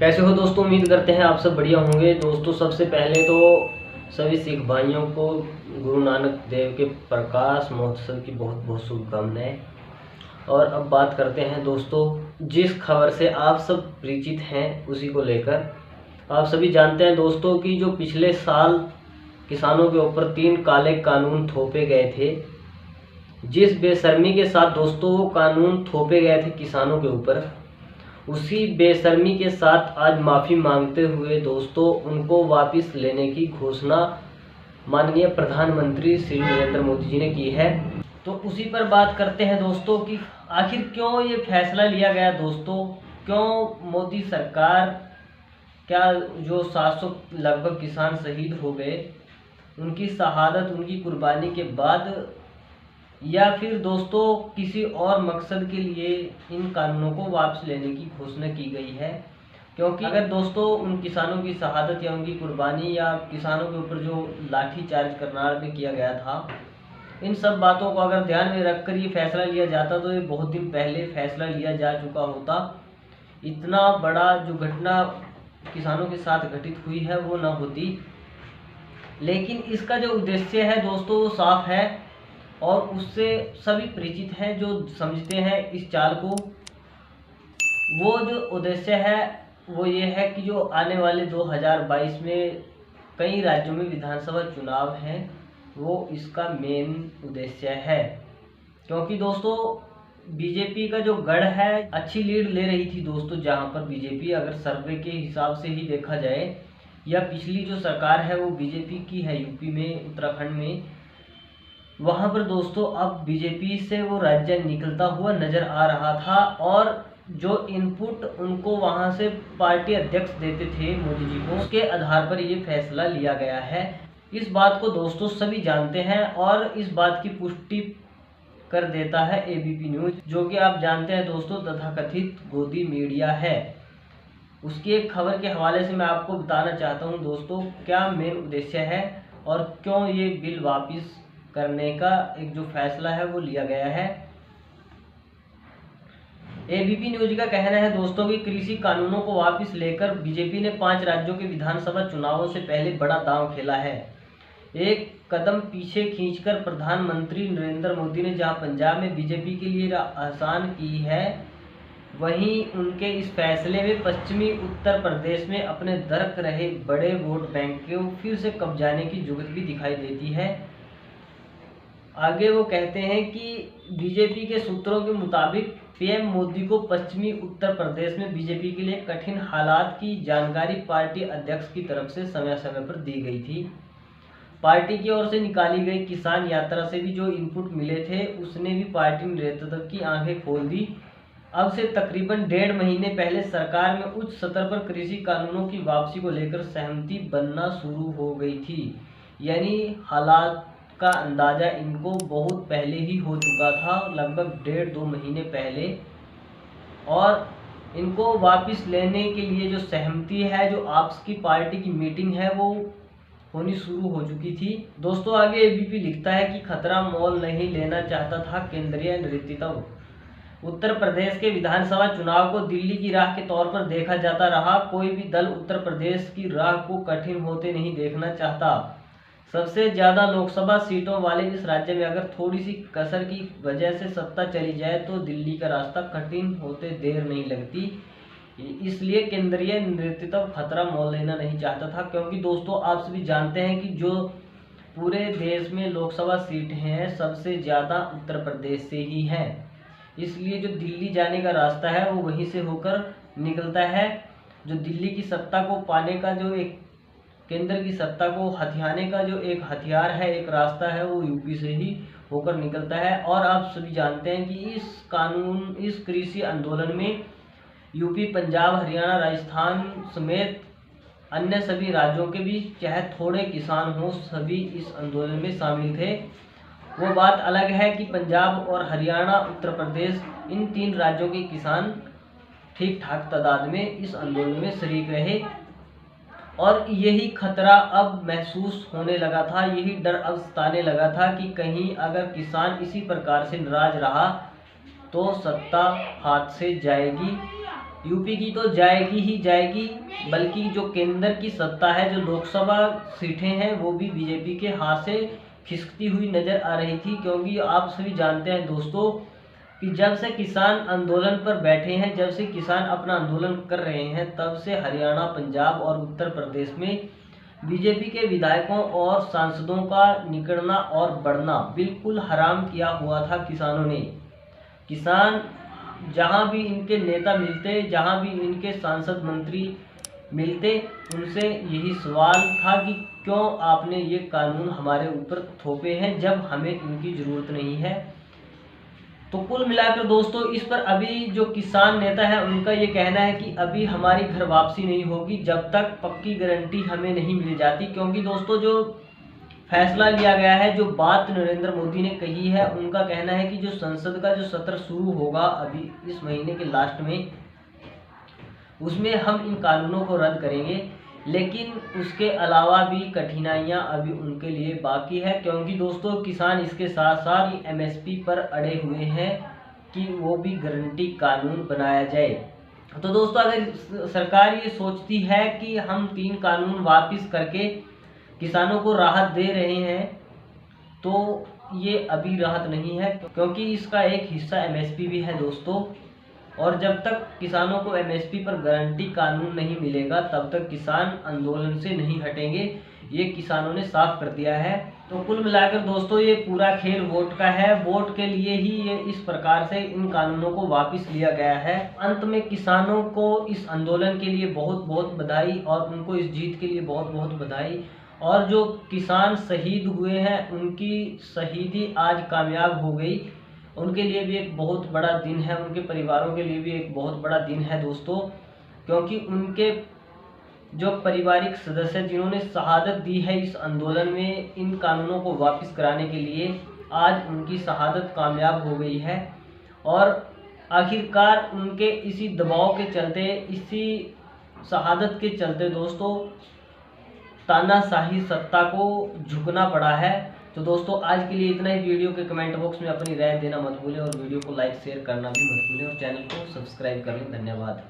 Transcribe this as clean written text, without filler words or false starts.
कैसे हो दोस्तों। उम्मीद करते हैं आप सब बढ़िया होंगे। दोस्तों सबसे पहले तो सभी सिख भाइयों को गुरु नानक देव के प्रकाश महोत्सव की बहुत बहुत शुभकामनाएं। और अब बात करते हैं दोस्तों जिस खबर से आप सब परिचित हैं उसी को लेकर। आप सभी जानते हैं दोस्तों कि जो पिछले साल किसानों के ऊपर 3 काले कानून थोपे गए थे, जिस बेशर्मी के साथ दोस्तों वो कानून थोपे गए थे किसानों के ऊपर, उसी बेशर्मी के साथ आज माफ़ी मांगते हुए दोस्तों उनको वापस लेने की घोषणा माननीय प्रधानमंत्री श्री नरेंद्र मोदी जी ने की है। तो उसी पर बात करते हैं दोस्तों कि आखिर क्यों ये फैसला लिया गया दोस्तों, क्यों मोदी सरकार, क्या जो 700 लगभग किसान शहीद हो गए, उनकी शहादत, उनकी कुर्बानी के बाद, या फिर दोस्तों किसी और मकसद के लिए इन कानूनों को वापस लेने की घोषणा की गई है। क्योंकि अगर दोस्तों उन किसानों की शहादत या उनकी कुर्बानी या किसानों के ऊपर जो लाठीचार्ज करनाल में किया गया था, इन सब बातों को अगर ध्यान में रखकर ये फैसला लिया जाता तो ये बहुत दिन पहले फैसला लिया जा चुका होता। इतना बड़ा जो घटना किसानों के साथ घटित हुई है वो ना होती। लेकिन इसका जो उद्देश्य है दोस्तों वो साफ है और उससे सभी परिचित हैं जो समझते हैं इस चाल को। वो जो उद्देश्य है वो ये है कि जो आने वाले 2022 में कई राज्यों में विधानसभा चुनाव हैं, वो इसका मेन उद्देश्य है। क्योंकि दोस्तों बीजेपी का जो गढ़ है अच्छी लीड ले रही थी दोस्तों, जहां पर बीजेपी अगर सर्वे के हिसाब से ही देखा जाए, या पिछली जो सरकार है वो बीजेपी की है यूपी में, उत्तराखंड में, वहाँ पर दोस्तों अब बीजेपी से वो राज्य निकलता हुआ नज़र आ रहा था। और जो इनपुट उनको वहाँ से पार्टी अध्यक्ष देते थे मोदी जी को, उसके आधार पर ये फैसला लिया गया है। इस बात को दोस्तों सभी जानते हैं और इस बात की पुष्टि कर देता है एबीपी न्यूज़, जो कि आप जानते हैं दोस्तों तथाकथित गोदी मीडिया है। उसकी एक खबर के हवाले से मैं आपको बताना चाहता हूँ दोस्तों क्या मेन उद्देश्य है और क्यों ये बिल वापस करने का एक जो फैसला है वो लिया गया है। एबीपी न्यूज का कहना है दोस्तों कि कृषि कानूनों को वापस लेकर बीजेपी ने 5 राज्यों के विधानसभा चुनावों से पहले बड़ा दांव खेला है। एक कदम पीछे खींचकर प्रधानमंत्री नरेंद्र मोदी ने जहां पंजाब में बीजेपी के लिए आसान की है, वहीं उनके इस फैसले में पश्चिमी उत्तर प्रदेश में अपने दरक रहे बड़े वोट बैंक को फिर से कब्जाने की जुगत भी दिखाई देती है। आगे वो कहते हैं कि बीजेपी के सूत्रों के मुताबिक पीएम मोदी को पश्चिमी उत्तर प्रदेश में बीजेपी के लिए कठिन हालात की जानकारी पार्टी अध्यक्ष की तरफ से समय समय पर दी गई थी। पार्टी की ओर से निकाली गई किसान यात्रा से भी जो इनपुट मिले थे उसने भी पार्टी नेतृत्व की आंखें खोल दी। अब से तकरीबन 1.5 महीने पहले सरकार में उच्च सतर पर कृषि कानूनों की वापसी को लेकर सहमति बनना शुरू हो गई थी। यानी हालात का अंदाज़ा इनको बहुत पहले ही हो चुका था, लगभग 1.5-2 महीने पहले। और इनको वापस लेने के लिए जो सहमति है, जो आपस की पार्टी की मीटिंग है, वो होनी शुरू हो चुकी थी दोस्तों। आगे एबीपी लिखता है कि खतरा मोल नहीं लेना चाहता था केंद्रीय नेतृत्व। उत्तर प्रदेश के विधानसभा चुनाव को दिल्ली की राह के तौर पर देखा जाता रहा। कोई भी दल उत्तर प्रदेश की राह को कठिन होते नहीं देखना चाहता। सबसे ज़्यादा लोकसभा सीटों वाले इस राज्य में अगर थोड़ी सी कसर की वजह से सत्ता चली जाए तो दिल्ली का रास्ता कठिन होते देर नहीं लगती। इसलिए केंद्रीय नेतृत्व खतरा मोल लेना नहीं चाहता था। क्योंकि दोस्तों आप सभी जानते हैं कि जो पूरे देश में लोकसभा सीटें हैं सबसे ज़्यादा उत्तर प्रदेश से ही हैं। इसलिए जो दिल्ली जाने का रास्ता है वो वहीं से होकर निकलता है। जो दिल्ली की सत्ता को पाने का जो एक, केंद्र की सत्ता को हथियाने का जो एक हथियार है, एक रास्ता है, वो यूपी से ही होकर निकलता है। और आप सभी जानते हैं कि इस कृषि आंदोलन में यूपी, पंजाब, हरियाणा, राजस्थान समेत अन्य सभी राज्यों के भी चाहे थोड़े किसान हो, सभी इस आंदोलन में शामिल थे। वो बात अलग है कि पंजाब और हरियाणा, उत्तर प्रदेश, इन 3 राज्यों के किसान ठीक ठाक तादाद में इस आंदोलन में शरीक रहे। और यही खतरा अब महसूस होने लगा था, यही डर अब सताने लगा था कि कहीं अगर किसान इसी प्रकार से नाराज रहा तो सत्ता हाथ से जाएगी यूपी की तो जाएगी ही जाएगी, बल्कि जो केंद्र की सत्ता है, जो लोकसभा सीटें हैं, वो भी बीजेपी के हाथ से खिसकती हुई नज़र आ रही थी। क्योंकि आप सभी जानते हैं दोस्तों कि जब से किसान आंदोलन पर बैठे हैं, जब से किसान अपना आंदोलन कर रहे हैं, तब से हरियाणा, पंजाब और उत्तर प्रदेश में बीजेपी के विधायकों और सांसदों का निकलना और बढ़ना बिल्कुल हराम किया हुआ था किसानों ने। किसान जहां भी इनके नेता मिलते, जहां भी इनके सांसद मंत्री मिलते, उनसे यही सवाल था कि क्यों आपने ये कानून हमारे ऊपर थोपे हैं जब हमें इनकी ज़रूरत नहीं है। तो कुल मिलाकर दोस्तों इस पर अभी जो किसान नेता है उनका ये कहना है कि अभी हमारी घर वापसी नहीं होगी जब तक पक्की गारंटी हमें नहीं मिल जाती। क्योंकि दोस्तों जो फैसला लिया गया है, जो बात नरेंद्र मोदी ने कही है, उनका कहना है कि जो संसद का जो सत्र शुरू होगा अभी इस महीने के लास्ट में, उसमें हम इन कानूनों को रद्द करेंगे। लेकिन उसके अलावा भी कठिनाइयां अभी उनके लिए बाकी है। क्योंकि दोस्तों किसान इसके साथ साथ एमएसपी पर अड़े हुए हैं कि वो भी गारंटी कानून बनाया जाए। तो दोस्तों अगर सरकार ये सोचती है कि हम 3 कानून वापस करके किसानों को राहत दे रहे हैं, तो ये अभी राहत नहीं है। क्योंकि इसका एक हिस्सा एमएसपी भी है दोस्तों, और जब तक किसानों को एमएसपी पर गारंटी कानून नहीं मिलेगा तब तक किसान आंदोलन से नहीं हटेंगे, ये किसानों ने साफ कर दिया है। तो कुल मिलाकर दोस्तों ये पूरा खेल वोट का है, वोट के लिए ही ये इस प्रकार से इन कानूनों को वापस लिया गया है। अंत में किसानों को इस आंदोलन के लिए बहुत बहुत बधाई, और उनको इस जीत के लिए बहुत बहुत बधाई। और जो किसान शहीद हुए हैं उनकी शहीदी आज कामयाब हो गई, उनके लिए भी एक बहुत बड़ा दिन है, उनके परिवारों के लिए भी एक बहुत बड़ा दिन है दोस्तों। क्योंकि उनके जो पारिवारिक सदस्य जिन्होंने शहादत दी है इस आंदोलन में इन कानूनों को वापस कराने के लिए, आज उनकी शहादत कामयाब हो गई है। और आखिरकार उनके इसी दबाव के चलते, इसी शहादत के चलते दोस्तों तानाशाही सत्ता को झुकना पड़ा है। तो दोस्तों आज के लिए इतना ही। वीडियो के कमेंट बॉक्स में अपनी राय देना मत भूलें, और वीडियो को लाइक शेयर करना भी मत भूलें, और चैनल को सब्सक्राइब कर लें। धन्यवाद।